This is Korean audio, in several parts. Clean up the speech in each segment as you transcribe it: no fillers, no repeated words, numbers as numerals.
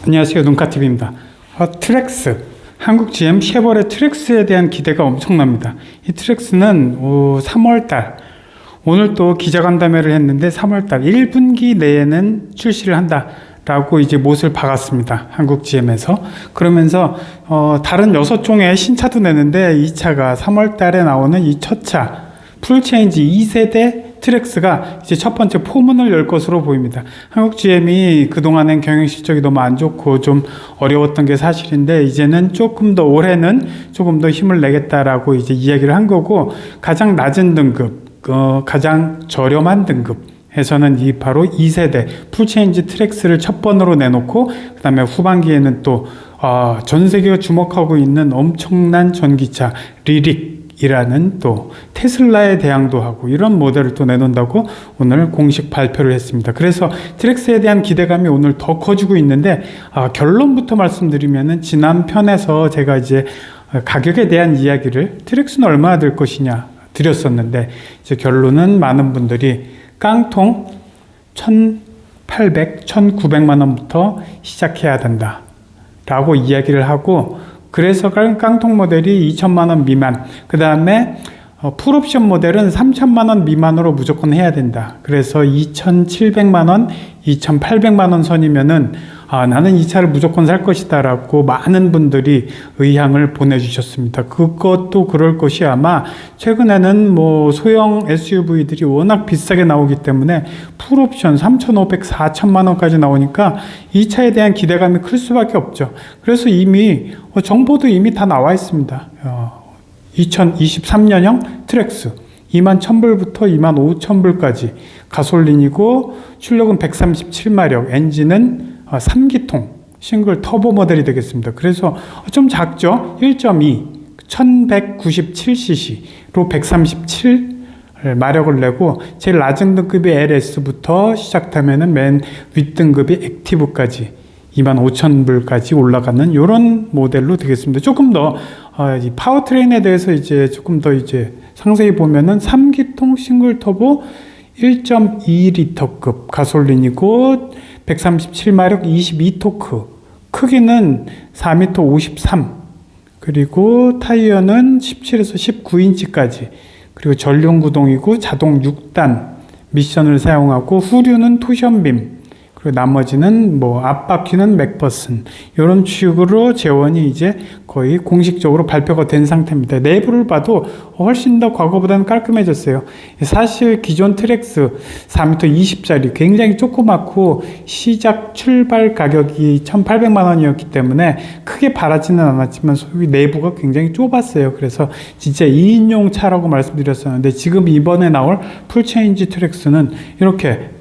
안녕하세요. 눈카TV입니다. 트랙스, 한국 GM 쉐보레 트랙스에 대한 기대가 엄청납니다. 이 트랙스는 3월달, 오늘 또 기자간담회를 했는데 3월달 1분기 내에는 출시를 한다 라고 이제 못을 박았습니다. 한국 GM에서. 그러면서 다른 6종의 신차도 내는데 이 차가 3월달에 나오는 이 첫 차 풀체인지 2세대 트랙스가 이제 첫 번째 포문을 열 것으로 보입니다. 한국 GM이 그동안엔 경영 실적이 너무 안 좋고 좀 어려웠던 게 사실인데, 이제는 조금 더 올해는 조금 더 힘을 내겠다라고 이제 이야기를 한 거고, 가장 낮은 등급, 가장 저렴한 등급에서는 이 바로 2세대 풀체인지 트랙스를 첫 번으로 내놓고, 그 다음에 후반기에는 또 전 세계가 주목하고 있는 엄청난 전기차 리릭 이라는 또 테슬라에 대항도 하고 이런 모델을 또 내놓는다고 오늘 공식 발표를 했습니다. 그래서 트랙스에 대한 기대감이 오늘 더 커지고 있는데, 결론부터 말씀드리면은 지난 편에서 제가 이제 가격에 대한 이야기를 트랙스는 얼마나 될 것이냐 드렸었는데, 이제 결론은 많은 분들이 깡통 1,800, 1,900만 원부터 시작해야 된다 라고 이야기를 하고, 그래서 깡통 모델이 2천만 원 미만, 그 다음에 풀옵션 모델은 3천만 원 미만으로 무조건 해야 된다. 그래서 2,700만 원, 2,800만 원 선이면은 나는 이 차를 무조건 살 것이다 라고 많은 분들이 의향을 보내주셨습니다. 그것도 그럴 것이, 아마 최근에는 뭐 소형 SUV들이 워낙 비싸게 나오기 때문에 풀옵션 3,500, 4천만 원까지 나오니까 이 차에 대한 기대감이 클 수밖에 없죠. 그래서 이미 정보도 이미 다 나와 있습니다. 2023년형 트랙스 21,000불부터 25,000불까지 가솔린이고, 출력은 137마력, 엔진은 3기통 싱글 터보 모델이 되겠습니다. 그래서 좀 작죠? 1.2 1197cc로 137 마력을 내고, 제일 낮은 등급이 LS부터 시작하면은 맨 윗등급이 액티브까지 25,000불까지 올라가는 이런 모델로 되겠습니다. 조금 더 이 파워트레인에 대해서 이제 조금 더 이제 상세히 보면은 3기통 싱글 터보 1.2리터급 가솔린이고 137마력 22토크, 크기는 4m 53, 그리고 타이어는 17에서 19인치까지, 그리고 전륜 구동이고 자동 6단 미션을 사용하고, 후륜은 토션빔, 그리고 나머지는 뭐 앞바퀴는 맥퍼슨, 이런 식으로 재원이 이제 거의 공식적으로 발표가 된 상태입니다. 내부를 봐도 훨씬 더 과거보다는 깔끔해졌어요. 사실 기존 트랙스 4m 20짜리 굉장히 조그맣고 시작 출발 가격이 1,800만 원이었기 때문에 크게 바라지는 않았지만 소위 내부가 굉장히 좁았어요. 그래서 진짜 2인용 차라고 말씀드렸었는데, 지금 이번에 나올 풀체인지 트랙스는 이렇게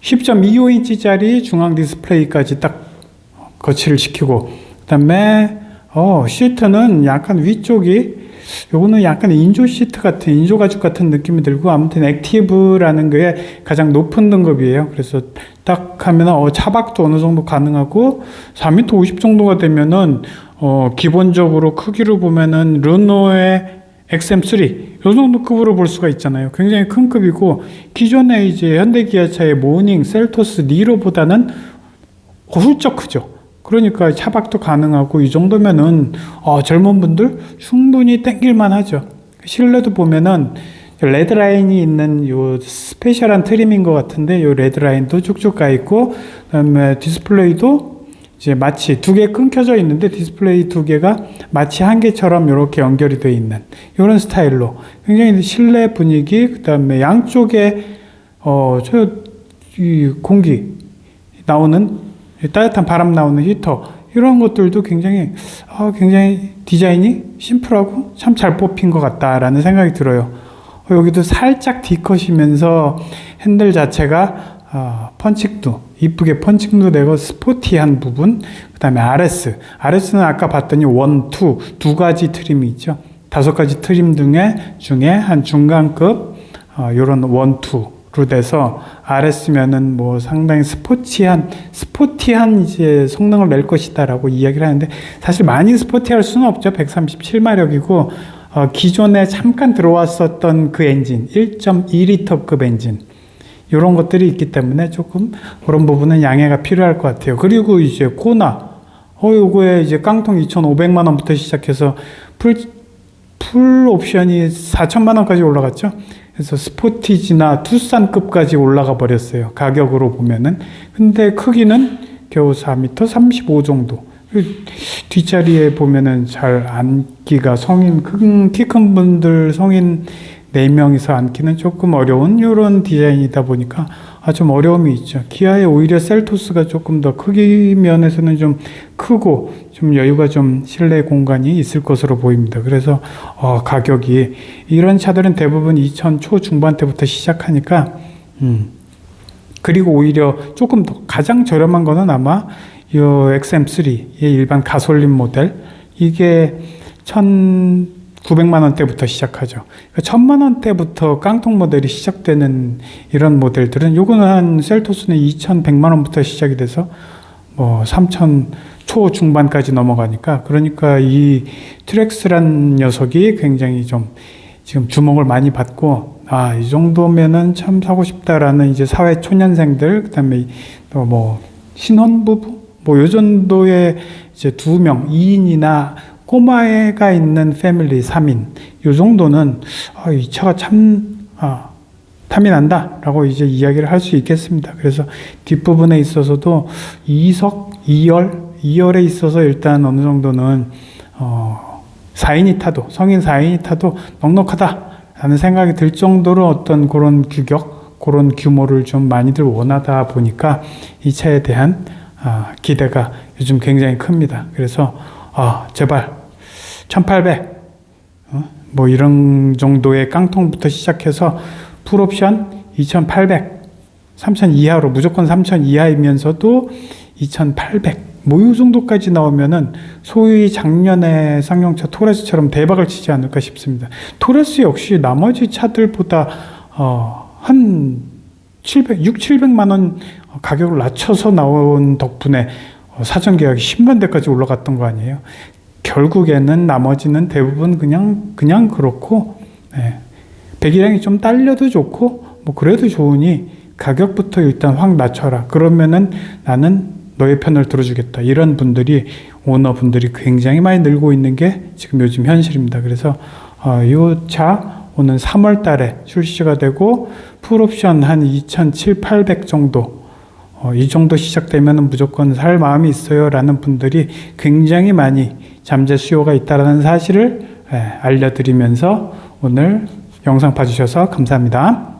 10.25인치짜리 중앙 디스플레이까지 딱 거치를 시키고, 그 다음에 시트는 약간 위쪽이, 요거는 약간 인조 시트 같은, 인조 가죽 같은 느낌이 들고, 아무튼 액티브라는 게 가장 높은 등급이에요. 그래서 딱 하면 차박도 어느 정도 가능하고, 4m 50 정도가 되면은 기본적으로 크기로 보면은 르노의 XM3 이 정도 급으로 볼 수가 있잖아요. 굉장히 큰 급이고, 기존에 이제 현대기아차의 모닝, 셀토스, 니로보다는 훌쩍 크죠. 그러니까 차박도 가능하고, 이 정도면은 젊은 분들 충분히 땡길만 하죠. 실내도 보면은 레드라인이 있는 요 스페셜한 트림인 것 같은데, 요 레드라인도 쭉쭉 가 있고, 그다음에 디스플레이도 이제 마치 두 개 끊겨져 있는데 디스플레이 두 개가 마치 한 개처럼 이렇게 연결이 되어 있는 이런 스타일로 굉장히 실내 분위기, 그 다음에 양쪽에 이 공기 나오는, 따뜻한 바람 나오는 히터, 이런 것들도 굉장히 디자인이 심플하고 참 잘 뽑힌 것 같다라는 생각이 들어요. 여기도 살짝 D컷이면서 핸들 자체가 펀칭도 이쁘게 펀칭도 되고 스포티한 부분, 그 다음에 RS는 아까 봤더니 1, 2 두 가지 트림이 있죠. 5가지 트림 중에 한 중간급 요런 1, 2로 돼서 RS면은 뭐 상당히 스포티한 이제 성능을 낼 것이다라고 이야기를 하는데, 사실 많이 스포티할 수는 없죠. 137마력이고 기존에 잠깐 들어왔었던 그 엔진 1.2리터급 엔진, 이런 것들이 있기 때문에 조금 그런 부분은 양해가 필요할 것 같아요. 그리고 이제 코나, 요거에 이제 깡통 2,500만 원부터 시작해서 풀 옵션이 4천만 원까지 올라갔죠. 그래서 스포티지나 투싼급까지 올라가 버렸어요. 가격으로 보면은. 근데 크기는 겨우 4m 35 정도. 뒷자리에 보면은 잘 앉기가 키 큰 분들 성인 4명이서 앉기는 조금 어려운 이런 디자인이다 보니까 좀 어려움이 있죠. 기아의 오히려 셀토스가 조금 더 크기 면에서는 좀 크고 좀 여유가 좀 실내 공간이 있을 것으로 보입니다. 그래서 가격이 이런 차들은 대부분 2천 초중반대부터 시작하니까 그리고 오히려 조금 더 가장 저렴한 거는 아마 이 XM3의 일반 가솔린 모델 이게 1,900만 원대부터 시작하죠. 그러니까 1,000만 원대부터 깡통 모델이 시작되는 이런 모델들은 요거는 한 셀토스는 2,100만 원부터 시작이 돼서 뭐 3,000 초중반까지 넘어가니까 그러니까 이 트랙스란 녀석이 굉장히 좀 지금 주목을 많이 받고 이 정도면은 참 사고 싶다라는 이제 사회 초년생들 그다음에 또 뭐 신혼부부 뭐 요 정도의 이제 2명 2인이나 꼬마애가 있는 패밀리 3인 요 정도는 이 차가 참 탐이 난다 라고 이제 이야기를 할 수 있겠습니다. 그래서 뒷부분에 있어서도 2석 2열에 있어서 일단 어느 정도는 4인이 타도 성인 4인이 타도 넉넉하다 라는 생각이 들 정도로 어떤 그런 규격 그런 규모를 좀 많이들 원하다 보니까 이 차에 대한 기대가 요즘 굉장히 큽니다. 그래서 제발 1,800 뭐 이런 정도의 깡통부터 시작해서 풀옵션 2,800 3,000 이하로 무조건 3,000 이하이면서도 2,800 뭐 이 정도까지 나오면은 소위 작년에 쌍용차 토레스처럼 대박을 치지 않을까 싶습니다. 토레스 역시 나머지 차들보다 한 700만 원 가격을 낮춰서 나온 덕분에 사전 계약이 10만 대까지 올라갔던 거 아니에요. 결국에는 나머지는 대부분 그냥 그렇고 배기량이 좀 딸려도 좋고 뭐 그래도 좋으니 가격부터 일단 확 낮춰라. 그러면은 나는 너의 편을 들어주겠다. 이런 분들이 오너분들이 굉장히 많이 늘고 있는 게 지금 요즘 현실입니다. 그래서 이 차 오는 3월 달에 출시가 되고 풀옵션 한 2,700-800 정도 이 정도 시작되면 무조건 살 마음이 있어요 라는 분들이 굉장히 많이 잠재 수요가 있다는 사실을 알려드리면서 오늘 영상 봐주셔서 감사합니다.